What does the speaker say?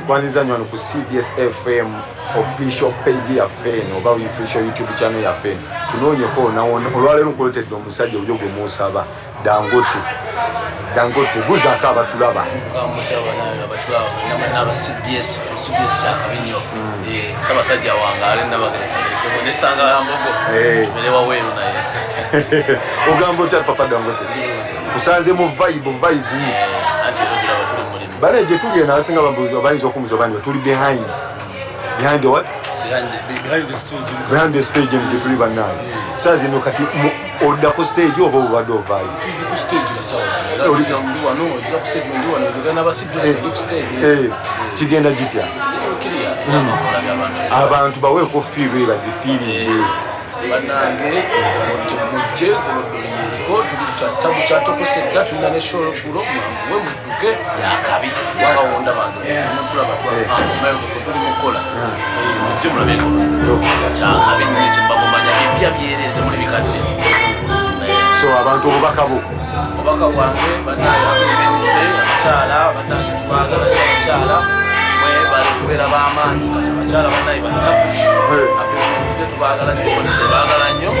tukwaniza nyo ku CBS FM official page ya feno oba official YouTube channel ya feno tunonye ko nawona olwalero nkolotedde omusajja obujogo musaba Dangote buzaka abatulaba n'aba CBS cyakabinyo sabasajja wangale n'abagereka nesanga ambogo merewa wenu naye ogambo cha papa Dangote kusanze mu vibe anti ngira batuli mulimi bale je tuli na singa bambuzo balizo kumuzo bandi tuli behind the what behind the stage nje tuli banayo sazi no kati oda ko stage obo bado vai tuli ku stage la sawa era ndi wano ja ku stage ndi wano ndugana ba CBS ku stage kigenda gitya abantu bawe ko fibe ba difiri banange mujje ko tuli tabu chato ko sedda tulina ne show kulo mwe muduke yakabi wanga wonda bantu tula batwa mayo ko tuli mukola mujje mulabe ko chakabi ne chimbamu manya bipya byereze muri bikadde so abantu obakabo wange banaye abemizde chala banaye tubagala chala mwe bali kubera bamanyi kati chala banaye batabu abemizde tubagala ne bonese bagala nnyo